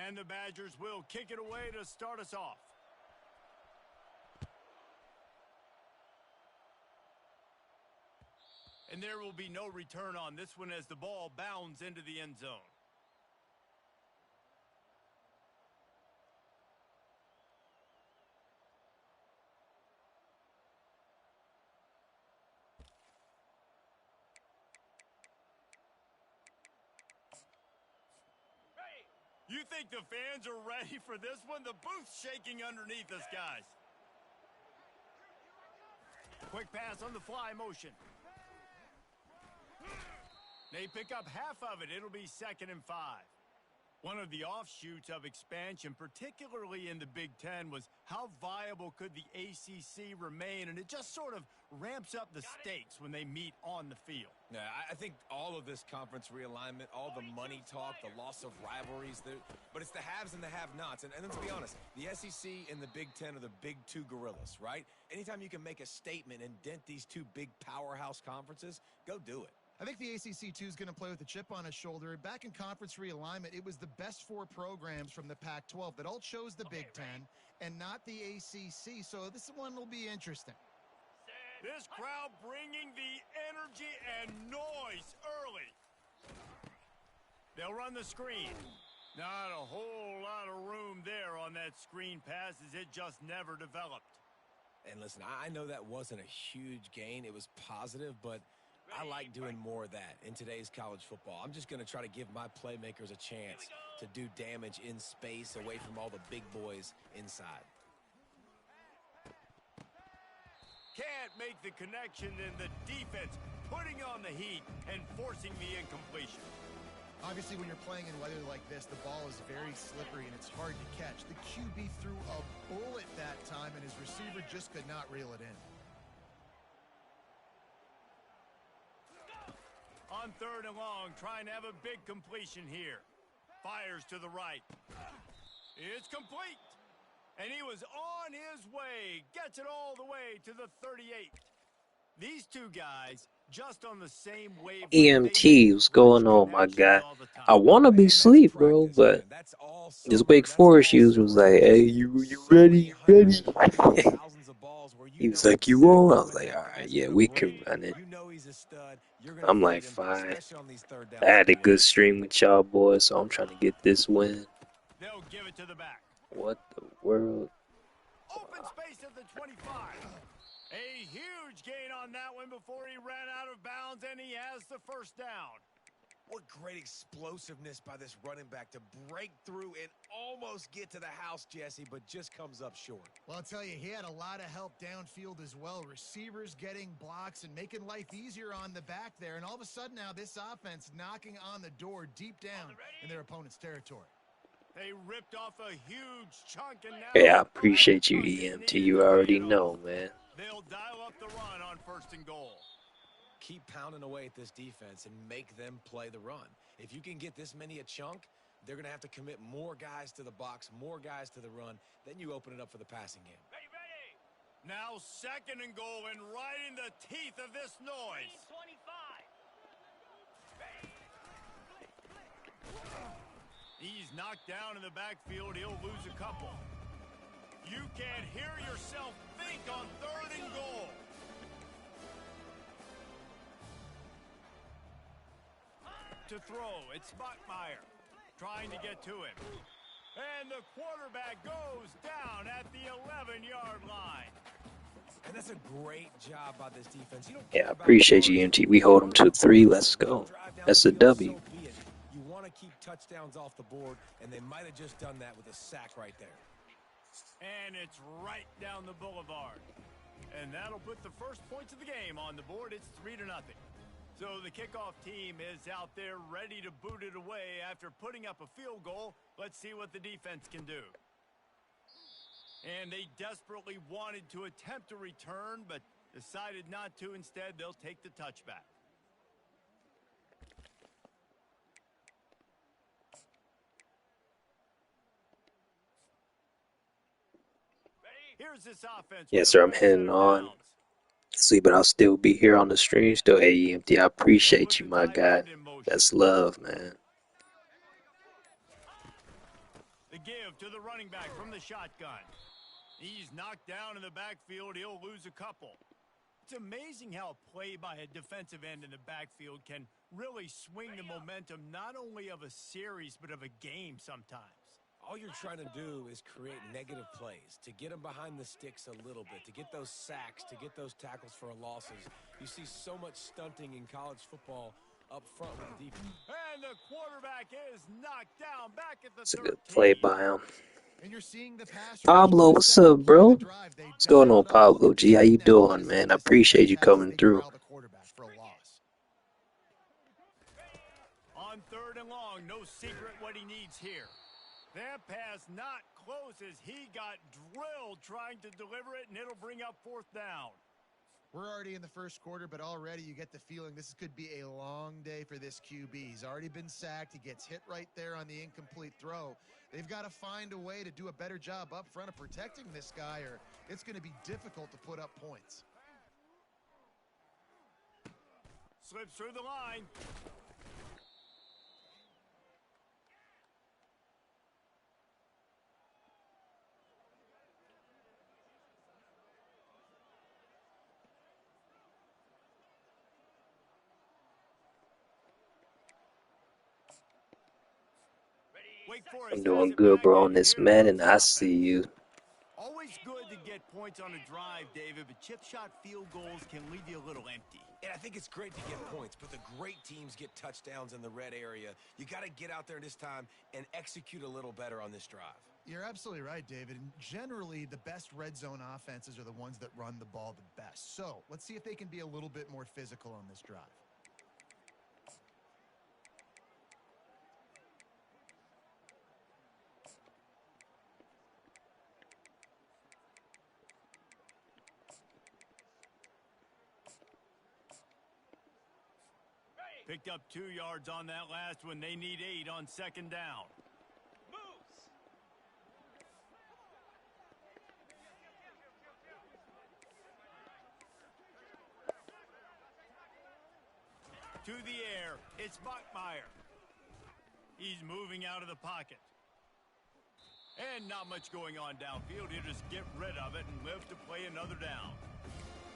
And the Badgers will kick it away to start us off. And there will be no return on this one as the ball bounds into the end zone. You think the fans are ready for this one? The booth's shaking underneath us, guys. Quick pass on the fly motion. They pick up half of it. It'll be 2nd and 5. One of the offshoots of expansion, particularly in the Big Ten, was how viable could the ACC remain, and it just sort of ramps up the stakes when they meet on the field. Yeah, I think all of this conference realignment, all the money talk, the loss of rivalries, but it's the haves and the have-nots. And let's be honest, the SEC and the Big Ten are the big two gorillas, right? Anytime you can make a statement and dent these two big powerhouse conferences, go do it. I think the ACC, too, is going to play with a chip on his shoulder. Back in conference realignment, it was the best 4 programs from the Pac-12 that all chose the Big Ten and not the ACC, so this one will be interesting. This crowd bringing the energy and noise early. They'll run the screen. Not a whole lot of room there on that screen pass as it just never developed. And listen, I know that wasn't a huge gain. It was positive, but I like doing more of that in today's college football. I'm just going to try to give my playmakers a chance to do damage in space away from all the big boys inside. Can't make the connection, and the defense putting on the heat and forcing the incompletion. Obviously, when you're playing in weather like this, the ball is very slippery and it's hard to catch. The QB threw a bullet that time, and his receiver just could not reel it in. On 3rd and long, trying to have a big completion here. Fires to the right. It's complete. And he was on his way. Gets it all the way to the 38. These two guys just on the same wave. EMT, what's going on, my guy? I want to be asleep, bro, but this Wake Forest user was like, hey, you ready? He was like, you won't? I was like, all right, yeah, we can run it. I'm like, fine. I had a good stream with y'all boys, so I'm trying to get this win. They'll give it to the back. What the world? Open space at the 25. A huge gain on that one before he ran out of bounds, and he has the first down. What great explosiveness by this running back to break through and almost get to the house, Jesse, but just comes up short. Well, I'll tell you, he had a lot of help downfield as well. Receivers getting blocks and making life easier on the back there. And all of a sudden now, this offense knocking on the door deep down in their opponent's territory. They ripped off a huge chunk, and now Yeah, I appreciate you, EMT. You already know, man. They'll dial up the run on 1st and goal. Keep pounding away at this defense and make them play the run. If you can get this many a chunk, they're going to have to commit more guys to the box, more guys to the run. Then you open it up for the passing game. Ready. Now 2nd and goal, and right in the teeth of this noise. 25. He's knocked down in the backfield. He'll lose a couple. You can't hear yourself think on 3rd and goal. To throw, it's Bachmeyer trying to get to him. And the quarterback goes down at the 11-yard line. And that's a great job by this defense. Yeah, I appreciate you, EMT. We hold them to 3. Let's go. That's a W. You want to keep touchdowns off the board, and they might have just done that with a sack right there. And it's right down the boulevard. And that'll put the first points of the game on the board. It's 3-0. So the kickoff team is out there ready to boot it away after putting up a field goal. Let's see what the defense can do. And they desperately wanted to attempt a return, but decided not to. Instead, they'll take the touchback. Here's this offense. Yes, sir, I'm heading on. See, but I'll still be here on the stream. Still, AEMT, I appreciate you, my guy. That's love, man. give to the running back from the shotgun. He's knocked down in the backfield. He'll lose a couple. It's amazing how a play by a defensive end in the backfield can really swing the momentum not only of a series but of a game sometimes. All you're trying to do is create negative plays, to get them behind the sticks a little bit, to get those sacks, to get those tackles for losses. You see so much stunting in college football up front with the defense. And the quarterback is knocked down back at the It's a 13. good play by him. And you're seeing the pass Pablo, what's up, bro? What's going on, Pablo G? How you doing, man? I appreciate you coming through. On 3rd and long, no secret what he needs here. That pass not close as he got drilled trying to deliver it, and it'll bring up 4th down. We're already in the first quarter, but already you get the feeling this could be a long day for this QB. He's already been sacked. He gets hit right there on the incomplete throw. They've got to find a way to do a better job up front of protecting this guy, or it's going to be difficult to put up points. Slips through the line. I'm doing good, bro, on this Madden. I see you. Always good to get points on a drive, David, but chip shot field goals can leave you a little empty. And I think it's great to get points, but the great teams get touchdowns in the red area. You got to get out there this time and execute a little better on this drive. You're absolutely right, David. And generally, the best red zone offenses are the ones that run the ball the best. So let's see if they can be a little bit more physical on this drive. Picked up 2 yards on that last one. They need 8 on 2nd down. Moves. To the air. It's Bachmeier. He's moving out of the pocket. And not much going on downfield. He'll just get rid of it and live to play another down.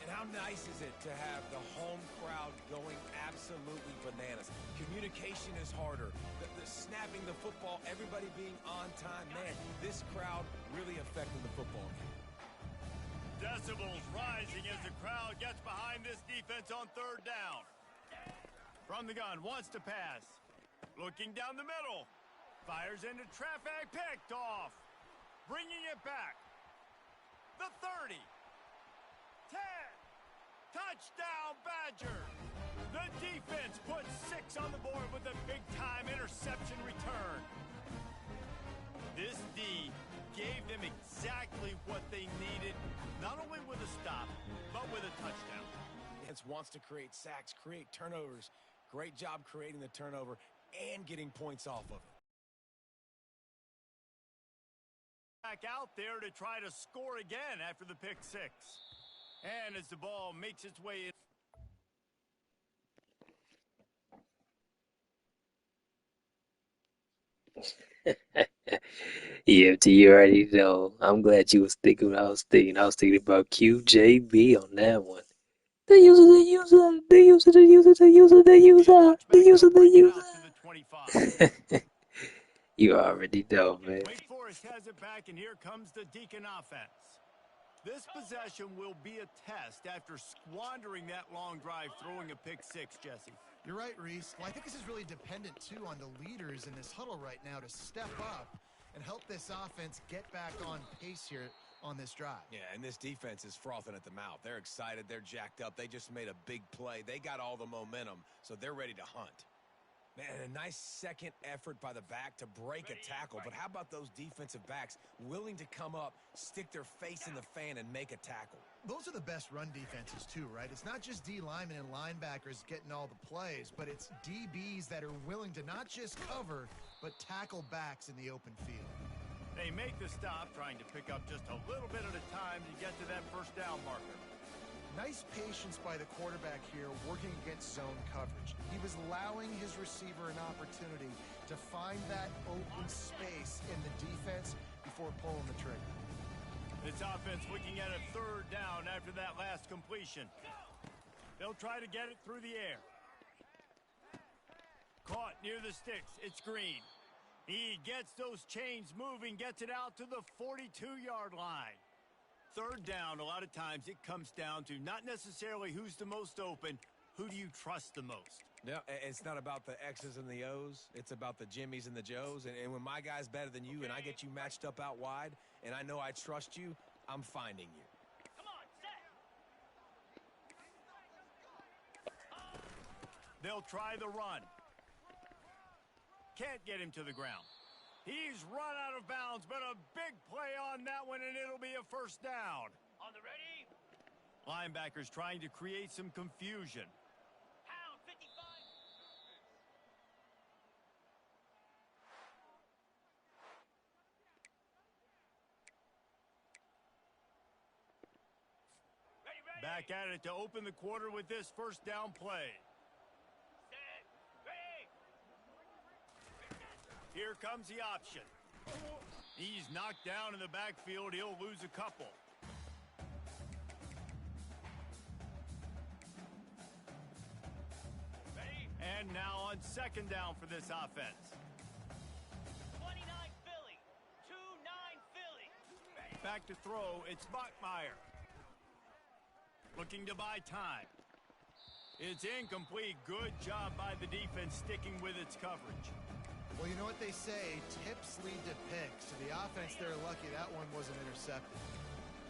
And how nice is it to have the home crowd going absolutely bananas? Communication is harder. The snapping the football, everybody being on time. Man, this crowd really affecting the football game. Decibels rising as the crowd gets behind this defense on 3rd down. From the gun, wants to pass. Looking down the middle. Fires into traffic, picked off. Bringing it back. The 30. 10. Touchdown, Badgers. The defense puts 6 on the board with a big-time interception return. This D gave them exactly what they needed, not only with a stop, but with a touchdown. Defense wants to create sacks, create turnovers. Great job creating the turnover and getting points off of it. Back out there to try to score again after the pick 6. And as the ball makes its way in. EFT, you already know. I'm glad you was thinking what I was thinking. I was thinking about QJB on that one. The user, the user, the user, the user, the user, the user, the user, the user. You already know, man. Wake Forest has it back, and here comes the Deacon offense. This possession will be a test after squandering that long drive, throwing a pick 6, Jesse. You're right, Reese. Well, I think this is really dependent, too, on the leaders in this huddle right now to step up and help this offense get back on pace here on this drive. Yeah, and this defense is frothing at the mouth. They're excited. They're jacked up. They just made a big play. They got all the momentum, so they're ready to hunt. Man, a nice second effort by the back to break a tackle. But how about those defensive backs willing to come up, stick their face in the fan, and make a tackle? Those are the best run defenses, too, right? It's not just D linemen and linebackers getting all the plays, but it's DBs that are willing to not just cover, but tackle backs in the open field. They make the stop, trying to pick up just a little bit at a time to get to that 1st down marker. Nice patience by the quarterback here working against zone coverage. He was allowing his receiver an opportunity to find that open space in the defense before pulling the trigger. This offense looking at a third down after that last completion. They'll try to get it through the air. Caught near the sticks. It's Green. He gets those chains moving, gets it out to the 42-yard line. Third down, a lot of times it comes down to not necessarily who's the most open, who do you trust the most? Yeah, it's not about the X's and the O's. It's about the Jimmies and the Joes. And when my guy's better than you and I get you matched up out wide and I know I trust you, I'm finding you. Come on, set. They'll try the run. Can't get him to the ground. He's run out of bounds, but a big play on that one, and it'll be a first down. On the ready. Linebackers trying to create some confusion. Pound 55. Ready. Back at it to open the quarter with this first down play. Here comes the option. He's knocked down in the backfield. He'll lose a couple. Ready? And now on second down for this offense. 29 Philly. 2-9 Philly. Ready? Back to throw. It's Bachmeyer. Looking to buy time. It's incomplete. Good job by the defense sticking with its coverage. Well, you know what they say, tips lead to picks. So the offense, they're lucky that one wasn't intercepted.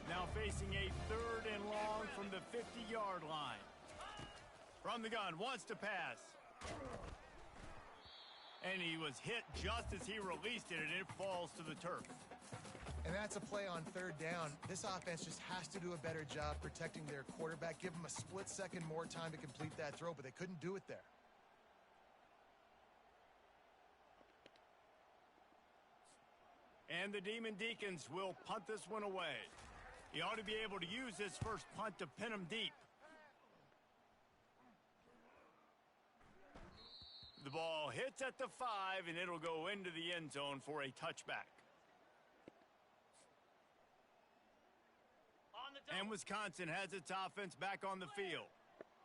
Now facing a third and long from the 50-yard line. From the gun, wants to pass. And he was hit just as he released it, and it falls to the turf. And that's a play on third down. This offense just has to do a better job protecting their quarterback. Give them a split second more time to complete that throw, but they couldn't do it there. And the Demon Deacons will punt this one away. He ought to be able to use this first punt to pin him deep. The ball hits at the 5, and it'll go into the end zone for a touchback. And Wisconsin has its offense back on the field.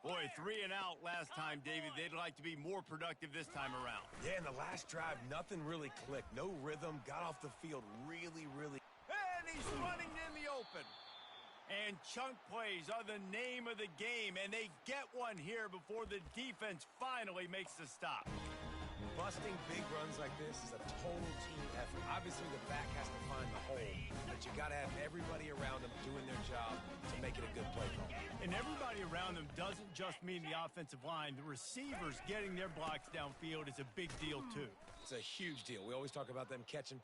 Boy, 3 and out last time, David. They'd like to be more productive this time around. Yeah, in the last drive, nothing really clicked. No rhythm. Got off the field really. And he's running in the open. And chunk plays are the name of the game, and they get one here before the defense finally makes the stop. Busting big runs like this is a total team effort. Obviously, the back has to find the hole, but you got to have everybody around them doing their job to make it a good play call. And everybody around them doesn't just mean the offensive line. The receivers getting their blocks downfield is a big deal, too. It's a huge deal. We always talk about them catching